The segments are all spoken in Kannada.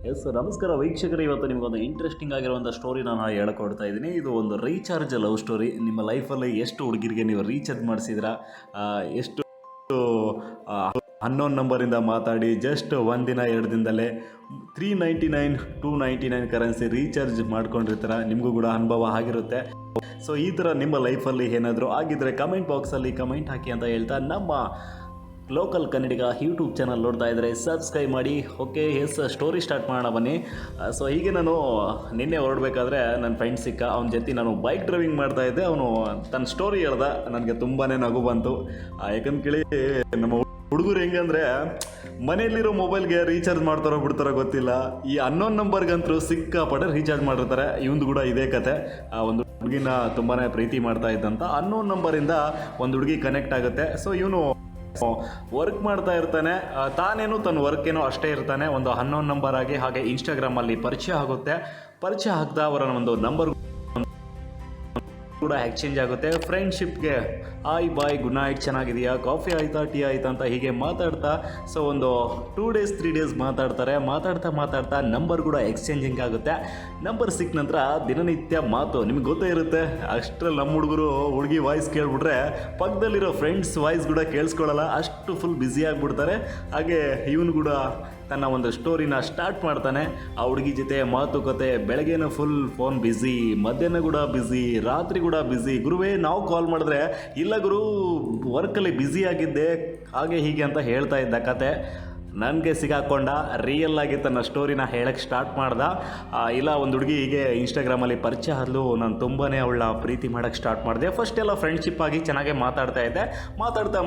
ಎಸ್ ನಮಸ್ಕಾರ ವೀಕ್ಷಕರೇ, ಇವತ್ತು ನಿಮಗೊಂದು ಇಂಟ್ರೆಸ್ಟಿಂಗ್ ಆಗಿರುವಂಥ ಸ್ಟೋರಿ ನಾನು ಹೇಳ್ಕೊಡ್ತಾ ಇದ್ದೀನಿ. ಇದು ಒಂದು ರೀಚಾರ್ಜ್ ಲವ್ ಸ್ಟೋರಿ. ನಿಮ್ಮ ಲೈಫಲ್ಲಿ ಎಷ್ಟು ಹುಡುಗಿರಿಗೆ ನೀವು ರೀಚಾರ್ಜ್ ಮಾಡಿಸಿದ್ರ, ಎಷ್ಟು ಅನ್ನೋನ್ ನಂಬರಿಂದ ಮಾತಾಡಿ ಜಸ್ಟ್ ಒಂದಿನ 2 ದಿನದಲ್ಲೇ 399 299 ಕರೆನ್ಸಿ ರೀಚಾರ್ಜ್ ಮಾಡ್ಕೊಂಡಿರ್ತೀರ. ನಿಮಗೂ ಕೂಡ ಅನುಭವ ಆಗಿರುತ್ತೆ. ಸೊ ಈ ಥರ ನಿಮ್ಮ ಲೈಫಲ್ಲಿ ಏನಾದರೂ ಆಗಿದ್ದರೆ ಕಮೆಂಟ್ ಬಾಕ್ಸಲ್ಲಿ ಕಮೆಂಟ್ ಹಾಕಿ ಅಂತ ಹೇಳ್ತಾ, ನಮ್ಮ ಲೋಕಲ್ ಕನ್ನಡಿಗ ಯೂಟ್ಯೂಬ್ ಚಾನಲ್ ನೋಡ್ತಾ ಇದ್ದರೆ ಸಬ್ಸ್ಕ್ರೈಬ್ ಮಾಡಿ. ಓಕೆ, ಸ್ಟೋರಿ ಸ್ಟಾರ್ಟ್ ಮಾಡೋಣ ಬನ್ನಿ. ಸೊ ಹೀಗೆ ನಾನು ನಿನ್ನೆ ಹೊರಡಬೇಕಾದ್ರೆ ನನ್ನ ಫ್ರೆಂಡ್ ಸಿಕ್ಕ. ಅವನ ಜೊತೆ ನಾನು ಬೈಕ್ ಡ್ರೈವಿಂಗ್ ಮಾಡ್ತಾ ಇದ್ದೆ. ಅವನು ತನ್ನ ಸ್ಟೋರಿ ಹೇಳ್ದ. ನನಗೆ ತುಂಬಾ ನಗು ಬಂತು. ಯಾಕಂತ ಕೇಳಿ, ನಮ್ಮ ಹುಡುಗರು ಹೆಂಗಂದರೆ ಮನೆಯಲ್ಲಿರೋ ಮೊಬೈಲ್ಗೆ ರೀಚಾರ್ಜ್ ಮಾಡ್ತಾರೋ ಬಿಡ್ತಾರೋ ಗೊತ್ತಿಲ್ಲ. ಈ ಅನ್ನೋನ್ ನಂಬರ್ಗಂತೂ ಸಿಕ್ಕಾಪಟ್ಟೆ ರೀಚಾರ್ಜ್ ಮಾಡಿರ್ತಾರೆ. ಇವಂದು ಕೂಡ ಇದೇ ಕತೆ. ಒಂದು ಹುಡುಗಿನ ತುಂಬಾ ಪ್ರೀತಿ ಮಾಡ್ತಾ ಇದ್ದಂತ ಅನ್ನೋನ್ ನಂಬರಿಂದ ಒಂದು ಹುಡುಗಿ ಕನೆಕ್ಟ್ ಆಗುತ್ತೆ. ಸೊ ಇವನು ವರ್ಕ್ ಮಾಡ್ತಾ ಇರ್ತಾನೆ. ತಾನೇನು ತನ್ನ ವರ್ಕೇನೋ ಅಷ್ಟೇ ಇರ್ತಾನೆ. ಒಂದು ಅನ್ನೋನ್ ನಂಬರ್ ಆಗಿ ಹಾಗೆ ಇನ್ಸ್ಟಾಗ್ರಾಮಲ್ಲಿ ಪರಿಚಯ ಆಗುತ್ತೆ. ಪರಿಚಯ ಆಗ್ತಾ ಅವರ ಒಂದು ನಂಬರ್ ಕೂಡ ಎಕ್ಸ್ಚೇಂಜ್ ಆಗುತ್ತೆ. ಫ್ರೆಂಡ್ಶಿಪ್ಗೆ ಹಾಯ್ ಬಾಯ್ ಗುಡ್ ನೈಟ್, ಚೆನ್ನಾಗಿದೆಯಾ, ಕಾಫಿ ಆಯಿತಾ, ಟೀ ಆಯಿತಾ ಅಂತ ಹೀಗೆ ಮಾತಾಡ್ತಾ ಸೊ ಒಂದು 2 days 3 days ಮಾತಾಡ್ತಾರೆ. ಮಾತಾಡ್ತಾ ನಂಬರ್ ಕೂಡ ಎಕ್ಸ್ಚೇಂಜಿಂಗ್ ಆಗುತ್ತೆ. ನಂಬರ್ ಸಿಕ್ಕ ನಂತರ ದಿನನಿತ್ಯ ಮಾತು ನಿಮ್ಗೆ ಗೊತ್ತೇ ಇರುತ್ತೆ. ಅಷ್ಟರಲ್ಲಿ ನಮ್ಮ ಹುಡುಗರು ಹುಡುಗಿ ವಾಯ್ಸ್ ಕೇಳ್ಬಿಟ್ರೆ ಪಕ್ಕದಲ್ಲಿರೋ ಫ್ರೆಂಡ್ಸ್ ವಾಯ್ಸ್ ಕೂಡ ಕೇಳಿಸ್ಕೊಳ್ಳಲ್ಲ. ಅಷ್ಟು ಫುಲ್ ಬ್ಯುಸಿ ಆಗಿಬಿಡ್ತಾರೆ. ಹಾಗೆ ಇವನು ಕೂಡ ತನ್ನ ಒಂದು ಸ್ಟೋರಿನ ಸ್ಟಾರ್ಟ್ ಮಾಡ್ತಾನೆ. ಆ ಹುಡುಗಿ ಜೊತೆ ಮಾತುಕತೆ. ಬೆಳಗ್ಗೆನ ಫುಲ್ ಫೋನ್ ಬ್ಯುಸಿ, ಮಧ್ಯಾಹ್ನ ಕೂಡ ಬ್ಯುಸಿ, ರಾತ್ರಿ ಕೂಡ ಬ್ಯುಸಿ. ಗುರುವೇ ನಾವು ಕಾಲ್ ಮಾಡಿದ್ರೆ ಇಲ್ಲ ಗುರು ವರ್ಕಲ್ಲಿ ಬ್ಯುಸಿ ಆಗಿದ್ದೆ, ಹಾಗೆ ಹೀಗೆ ಅಂತ ಹೇಳ್ತಾ ಇದ್ದ ಕತೆ. ನನಗೆ ಸಿಗಾಕೊಂಡ ರಿಯಲ್ ಆಗಿ ತನ್ನ ಸ್ಟೋರಿನ ಹೇಳಕ್ಕೆ ಸ್ಟಾರ್ಟ್ ಮಾಡ್ದ. ಇಲ್ಲ ಒಂದು ಹುಡುಗಿ ಹೀಗೆ ಇನ್ಸ್ಟಾಗ್ರಾಮಲ್ಲಿ ಪರಿಚಯ ಆದಲು. ನಾನು ತುಂಬಾ ಅವಳನ್ನ ಪ್ರೀತಿ ಮಾಡೋಕ್ಕೆ ಸ್ಟಾರ್ಟ್ ಮಾಡಿದೆ. ಫಸ್ಟ್ ಎಲ್ಲ ಫ್ರೆಂಡ್ಶಿಪ್ ಆಗಿ ಚೆನ್ನಾಗೇ ಮಾತಾಡ್ತಾ ಇದ್ದೆ. ಮಾತಾಡ್ತಾ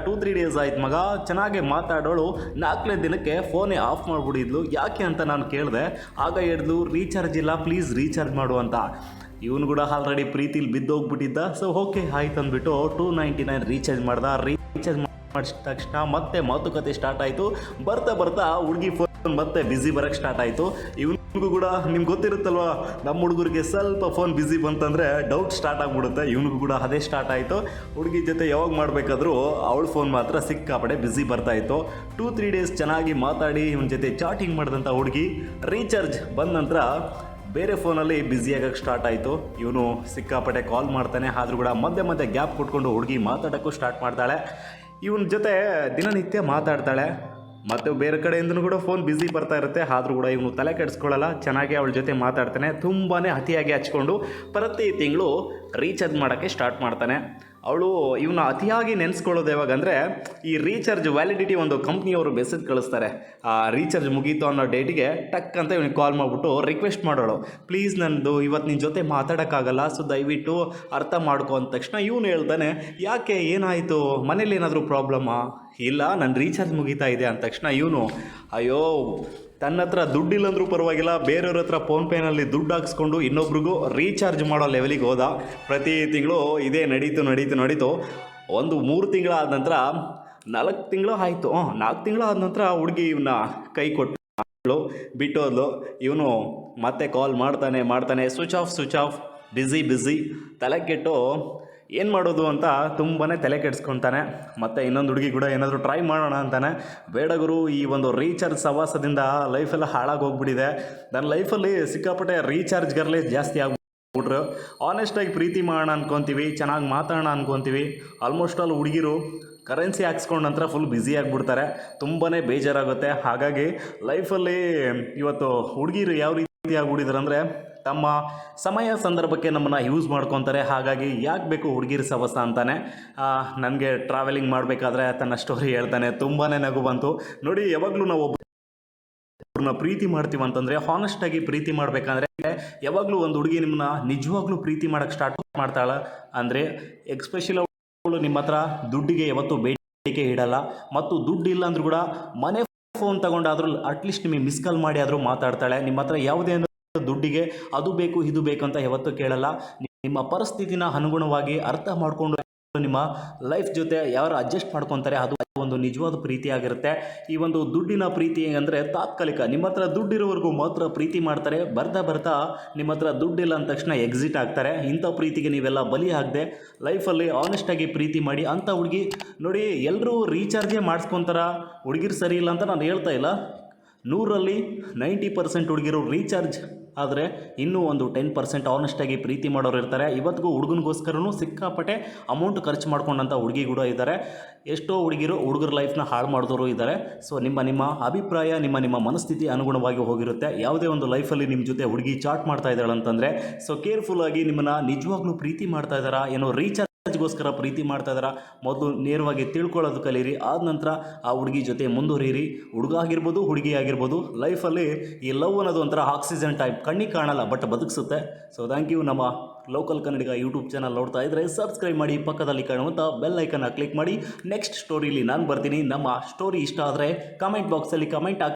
2-3 days ಆಯ್ತು ಮಗ. ಚೆನ್ನಾಗೆ ಮಾತಾಡೋಳು 4ನೇ ದಿನಕ್ಕೆ ಫೋನೇ ಆಫ್ ಮಾಡಿಬಿಡಿದ್ಲು. ಯಾಕೆ ಅಂತ ನಾನು ಕೇಳಿದೆ. ಆಗ ಹೇಳಿದ್ಲು, ರೀಚಾರ್ಜ್ ಇಲ್ಲ ಪ್ಲೀಸ್ ರೀಚಾರ್ಜ್ ಮಾಡು ಅಂತ. ಇವನು ಕೂಡ ಆಲ್ರೆಡಿ ಪ್ರೀತಿಲಿ ಬಿದ್ದೋಗ್ಬಿಟ್ಟಿದ್ದ. ಸೊ ಓಕೆ ಆಯ್ತು ಅಂದ್ಬಿಟ್ಟು 299 ರೀಚಾರ್ಜ್ ಮಾಡ್ದ. ರೀಚಾರ್ಜ್ ಮಾಡಿದ ತಕ್ಷಣ ಮತ್ತೆ ಮಾತುಕತೆ ಸ್ಟಾರ್ಟ್ ಆಯಿತು. ಬರ್ತಾ ಹುಡುಗಿ ಫೋನ್ ಮತ್ತೆ ಬ್ಯುಸಿ ಬರೋಕ್ಕೆ ಸ್ಟಾರ್ಟ್ ಆಯಿತು. ಇವನಿಗೂ ಕೂಡ ನಿಮ್ಗೆ ಗೊತ್ತಿರುತ್ತಲ್ವ, ನಮ್ಮ ಹುಡುಗರಿಗೆ ಸ್ವಲ್ಪ ಫೋನ್ ಬ್ಯುಸಿ ಬಂತಂದರೆ ಡೌಟ್ ಸ್ಟಾರ್ಟ್ ಆಗಿಬಿಡುತ್ತೆ. ಇವನಿಗೂ ಕೂಡ ಅದೇ ಸ್ಟಾರ್ಟ್ ಆಯಿತು. ಹುಡುಗಿ ಜೊತೆ ಯಾವಾಗ ಮಾಡಬೇಕಾದ್ರೂ ಅವಳ ಫೋನ್ ಮಾತ್ರ ಸಿಕ್ಕಾಪಡೆ ಬ್ಯುಸಿ ಬರ್ತಾಯಿತ್ತು. 2-3 days ಚೆನ್ನಾಗಿ ಮಾತಾಡಿ ಇವನ ಜೊತೆ ಚಾಟಿಂಗ್ ಮಾಡಿದಂಥ ಹುಡುಗಿ ರೀಚಾರ್ಜ್ ಬಂದ ನಂತರ ಬೇರೆ ಫೋನಲ್ಲಿ ಬ್ಯುಸಿ ಆಗೋಕ್ಕೆ ಸ್ಟಾರ್ಟ್ ಆಯಿತು. ಇವನು ಸಿಕ್ಕಾಪಟ್ಟೆ ಕಾಲ್ ಮಾಡ್ತಾನೆ. ಆದರೂ ಕೂಡ ಮಧ್ಯೆ ಗ್ಯಾಪ್ ಕೊಟ್ಕೊಂಡು ಹುಡುಗಿ ಮಾತಾಡೋಕ್ಕೂ ಸ್ಟಾರ್ಟ್ ಮಾಡ್ತಾಳೆ. ಇವನ ಜೊತೆ ದಿನನಿತ್ಯ ಮಾತಾಡ್ತಾಳೆ. ಮತ್ತು ಬೇರೆ ಕಡೆಯಿಂದನೂ ಕೂಡ ಫೋನ್ ಬ್ಯುಸಿ ಬರ್ತಾ ಇರುತ್ತೆ. ಆದರೂ ಕೂಡ ಇವನು ತಲೆ ಕೆಡಿಸ್ಕೊಳ್ಳಲ್ಲ. ಚೆನ್ನಾಗಿ ಅವಳ ಜೊತೆ ಮಾತಾಡ್ತಾನೆ. ತುಂಬಾ ಅತಿಯಾಗಿ ಹಚ್ಕೊಂಡು ಪ್ರತಿ ತಿಂಗಳು ರೀಚಾರ್ಜ್ ಮಾಡೋಕ್ಕೆ ಸ್ಟಾರ್ಟ್ ಮಾಡ್ತಾನೆ. ಅವಳು ಇವನ್ನ ಅತಿಯಾಗಿ ನೆನೆಸ್ಕೊಳ್ಳೋದು ಯಾವಾಗಂದರೆ, ಈ ರೀಚಾರ್ಜ್ ವ್ಯಾಲಿಡಿಟಿ ಒಂದು ಕಂಪ್ನಿಯವರು ಮೆಸೇಜ್ ಕಳಿಸ್ತಾರೆ. ಆ ರೀಚಾರ್ಜ್ ಮುಗೀತು ಅನ್ನೋ ಡೇಟಿಗೆ ಟಕ್ ಅಂತ ಇವನಿಗೆ ಕಾಲ್ ಮಾಡಿಬಿಟ್ಟು ರಿಕ್ವೆಸ್ಟ್ ಮಾಡೋಳು, ಪ್ಲೀಸ್ ನಂದು ಇವತ್ತು ನಿನ್ನ ಜೊತೆ ಮಾತಾಡೋಕ್ಕಾಗಲ್ಲ, ಸೊ ದಯವಿಟ್ಟು ಅರ್ಥ ಮಾಡ್ಕೊ ಅಂದ ತಕ್ಷಣ ಇವನು ಹೇಳ್ತಾನೆ, ಯಾಕೆ ಏನಾಯಿತು, ಮನೇಲಿ ಏನಾದರೂ ಪ್ರಾಬ್ಲಮ್ಮಾ? ಇಲ್ಲ ನನ್ನ ರೀಚಾರ್ಜ್ ಮುಗೀತಾ ಇದೆ ಅಂದ ತಕ್ಷಣ ಇವನು ಅಯ್ಯೋ ತನ್ನ ಹತ್ರ ದುಡ್ಡಿಲ್ಲಂದ್ರೂ ಪರವಾಗಿಲ್ಲ, ಬೇರೆಯವ್ರ ಹತ್ರ ಫೋನ್ಪೇನಲ್ಲಿ ದುಡ್ಡು ಹಾಕ್ಸ್ಕೊಂಡು ಇನ್ನೊಬ್ರಿಗೂ ರೀಚಾರ್ಜ್ ಮಾಡೋ ಲೆವೆಲಿಗೆ ಹೋದ. ಪ್ರತಿ ತಿಂಗಳು ಇದೇ ನಡೀತು. ಒಂದು 3 ತಿಂಗಳಾದ ನಂತರ 4 ತಿಂಗಳು ಆಯಿತು. 4 ತಿಂಗಳಾದ ನಂತರ ಹುಡುಗಿ ಇವನ್ನ ಕೈ ಕೊಟ್ಟು ಬಿಟ್ಟೋದ್ಲು. ಇವನು ಮತ್ತೆ ಕಾಲ್ ಮಾಡ್ತಾನೆ. Switch off, busy. ತಲೆ ಕೆಟ್ಟು ಏನು ಮಾಡೋದು ಅಂತ ತುಂಬಾ ತಲೆ ಕೆಡಿಸ್ಕೊತಾನೆ. ಮತ್ತು ಇನ್ನೊಂದು ಹುಡುಗಿ ಕೂಡ ಏನಾದರೂ ಟ್ರೈ ಮಾಡೋಣ ಅಂತಾನೆ. ಬೇಡ ಗುರು, ಈ ಒಂದು ರೀಚಾರ್ಜ್ ಸವಾಸದಿಂದ ಲೈಫೆಲ್ಲ ಹಾಳಾಗಿ ಹೋಗ್ಬಿಟ್ಟಿದೆ. ನನ್ನ ಲೈಫಲ್ಲಿ ಸಿಕ್ಕಾಪಟ್ಟೆ ರೀಚಾರ್ಜ್ ಗರ್ಲೇ ಜಾಸ್ತಿ ಆಗ್ಬಿಟ್ರು. ಆನೆಸ್ಟಾಗಿ ಪ್ರೀತಿ ಮಾಡೋಣ ಅನ್ಕೊತೀವಿ, ಚೆನ್ನಾಗಿ ಮಾತಾಡೋಣ ಅನ್ಕೊತೀವಿ. ಆಲ್ಮೋಸ್ಟ್ ಆಲ್ ಹುಡುಗಿರು ಕರೆನ್ಸಿ ಹಾಕ್ಸ್ಕೊಂಡ ನಂತರ ಫುಲ್ ಬ್ಯುಸಿ ಆಗಿಬಿಡ್ತಾರೆ. ತುಂಬಾ ಬೇಜಾರಾಗುತ್ತೆ. ಹಾಗಾಗಿ ಲೈಫಲ್ಲಿ ಇವತ್ತು ಹುಡುಗಿರು ಯಾವ ರೀತಿ ಆಗ್ಬಿಟ್ಟಿದ್ದಾರೆ ಅಂದರೆ, ತಮ್ಮ ಸಮಯ ಸಂದರ್ಭಕ್ಕೆ ನಮ್ಮನ್ನು ಯೂಸ್ ಮಾಡ್ಕೊತಾರೆ. ಹಾಗಾಗಿ ಯಾಕೆ ಬೇಕು ಹುಡುಗಿರ ಸವಸ ಅಂತಾನೆ. ನನಗೆ ಟ್ರಾವೆಲಿಂಗ್ ಮಾಡಬೇಕಾದ್ರೆ ತನ್ನ ಸ್ಟೋರಿ ಹೇಳ್ತಾನೆ. ತುಂಬಾ ನಗು ಬಂತು. ನೋಡಿ, ಯಾವಾಗಲೂ ನಾವು ಒಬ್ಬರನ್ನ ಪ್ರೀತಿ ಮಾಡ್ತೀವಿ ಅಂತಂದರೆ ಹಾನೆಸ್ಟಾಗಿ ಪ್ರೀತಿ ಮಾಡಬೇಕಂದ್ರೆ, ಯಾವಾಗಲೂ ಒಂದು ಹುಡುಗಿ ನಿಮ್ಮನ್ನ ನಿಜವಾಗ್ಲೂ ಪ್ರೀತಿ ಮಾಡೋಕ್ಕೆ ಸ್ಟಾರ್ಟ್ ಮಾಡ್ತಾಳೆ ಅಂದರೆ, ಎಕ್ಸ್ಪೆಷಲಿ ಅವಳು ನಿಮ್ಮ ಹತ್ರ ದುಡ್ಡಿಗೆ ಯಾವತ್ತೂ ಬೇಡಿಕೆ ಇಡಲ್ಲ. ಮತ್ತು ದುಡ್ಡು ಇಲ್ಲ ಅಂದ್ರೂ ಕೂಡ ಮನೆ ಫೋನ್ ತಗೊಂಡಾದ್ರೂ ಅಟ್ಲೀಸ್ಟ್ ನಿಮಗೆ ಮಿಸ್ ಕಾಲ್ ಮಾಡಿ ಆದರೂ ಮಾತಾಡ್ತಾಳೆ. ನಿಮ್ಮ ಹತ್ರ ಯಾವುದೇ ದುಡ್ಡಿಗೆ ಅದು ಬೇಕು ಇದು ಬೇಕು ಅಂತ ಯಾವತ್ತೂ ಕೇಳಲ್ಲ. ನಿಮ್ಮ ಪರಿಸ್ಥಿತಿನ ಅನುಗುಣವಾಗಿ ಅರ್ಥ ಮಾಡಿಕೊಂಡು ನಿಮ್ಮ ಲೈಫ್ ಜೊತೆ ಯಾರು ಅಡ್ಜಸ್ಟ್ ಮಾಡ್ಕೊತಾರೆ, ಅದು ಒಂದು ನಿಜವಾದ ಪ್ರೀತಿ ಆಗಿರುತ್ತೆ. ಈ ಒಂದು ದುಡ್ಡಿನ ಪ್ರೀತಿ ಅಂದರೆ ತಾತ್ಕಾಲಿಕ. ನಿಮ್ಮ ಹತ್ರ ದುಡ್ಡಿರೋವರೆಗೂ ಮಾತ್ರ ಪ್ರೀತಿ ಮಾಡ್ತಾರೆ. ಬರ್ತಾ ನಿಮ್ಮ ಹತ್ರ ದುಡ್ಡಿಲ್ಲ ಅಂದ ತಕ್ಷಣ ಎಕ್ಸಿಟ್ ಆಗ್ತಾರೆ. ಇಂಥ ಪ್ರೀತಿಗೆ ನೀವೆಲ್ಲ ಬಲಿ ಆಗದೆ ಲೈಫಲ್ಲಿ ಆನೆಸ್ಟಾಗಿ ಪ್ರೀತಿ ಮಾಡಿ. ಅಂಥ ಹುಡುಗಿ ನೋಡಿ, ಎಲ್ಲರೂ ರೀಚಾರ್ಜೇ ಮಾಡಿಸ್ಕೊತಾರ, ಹುಡುಗಿರು ಸರಿ ಇಲ್ಲ ಅಂತ ನಾನು ಹೇಳ್ತಾ ಇಲ್ಲ. 100ರಲ್ಲಿ 90% ಹುಡುಗಿರು ರೀಚಾರ್ಜ್ ಆದರೆ ಇನ್ನೂ ಒಂದು 10% ಆನೆಸ್ಟಾಗಿ ಪ್ರೀತಿ ಮಾಡೋರು ಇರ್ತಾರೆ. ಇವತ್ತಿಗೂ ಹುಡುಗನಿಗೋಸ್ಕರನೂ ಸಿಕ್ಕಾಪಟ್ಟೆ ಅಮೌಂಟ್ ಖರ್ಚು ಮಾಡ್ಕೊಂಡಂಥ ಹುಡುಗಿ ಕೂಡ ಇದ್ದಾರೆ. ಎಷ್ಟೋ ಹುಡುಗಿರು ಹುಡುಗರ ಲೈಫ್ನ ಹಾಳು ಮಾಡಿದವರು ಇದ್ದಾರೆ. ಸೊ ನಿಮ್ಮ ಅಭಿಪ್ರಾಯ ನಿಮ್ಮ ಮನಸ್ಥಿತಿ ಅನುಗುಣವಾಗಿ ಹೋಗಿರುತ್ತೆ. ಯಾವುದೇ ಒಂದು ಲೈಫಲ್ಲಿ ನಿಮ್ಮ ಜೊತೆ ಹುಡುಗಿ ಚಾಟ್ ಮಾಡ್ತಾ ಇದ್ದಾಳೆ ಅಂತಂದರೆ ಸೊ ಕೇರ್ಫುಲ್ಲಾಗಿ ನಿಮ್ಮನ್ನು ನಿಜವಾಗ್ಲೂ ಪ್ರೀತಿ ಮಾಡ್ತಾ ಇದ್ದಾರಾ ಏನೋ ರೀಚಾರ್ಜ್ಗೋಸ್ಕರ ಪ್ರೀತಿ ಮಾಡ್ತಾ ಇದ್ದಾರಾ ಮೊದಲು ನೇರವಾಗಿ ತಿಳ್ಕೊಳ್ಳೋದು ಕಲೀರಿ. ಆದ ನಂತರ ಆ ಹುಡುಗಿ ಜೊತೆ ಮುಂದುವರಿಯಿರಿ. ಹುಡುಗ ಆಗಿರ್ಬೋದು ಹುಡುಗಿ ಆಗಿರ್ಬೋದು, ಲೈಫಲ್ಲಿ ಈ ಲವ್ ಅನ್ನೋದು ಒಂಥರ ಆಕ್ಸಿಜನ್ ಟೈಪ್, ಕಣ್ಣಿಗೆ ಕಾಣಲ್ಲ ಬಟ್ ಬದುಕಿಸುತ್ತೆ. So thank you. ನಮ್ಮ ಲೋಕಲ್ ಕನ್ನಡಿಗ ಯೂಟ್ಯೂಬ್ ಚಾನಲ್ ನೋಡ್ತಾ ಇದ್ದರೆ ಸಬ್ಸ್ಕ್ರೈಬ್ ಮಾಡಿ, ಪಕ್ಕದಲ್ಲಿ ಕಾಣುವಂಥ ಬೆಲ್ ಐಕನ್ನ ಕ್ಲಿಕ್ ಮಾಡಿ. ನೆಕ್ಸ್ಟ್ ಸ್ಟೋರಿಲಿ ನಾನು ಬರ್ತೀನಿ. ನಮ್ಮ ಸ್ಟೋರಿ ಇಷ್ಟ ಆದರೆ ಕಮೆಂಟ್ ಬಾಕ್ಸಲ್ಲಿ ಕಮೆಂಟ್ ಹಾಕಿ.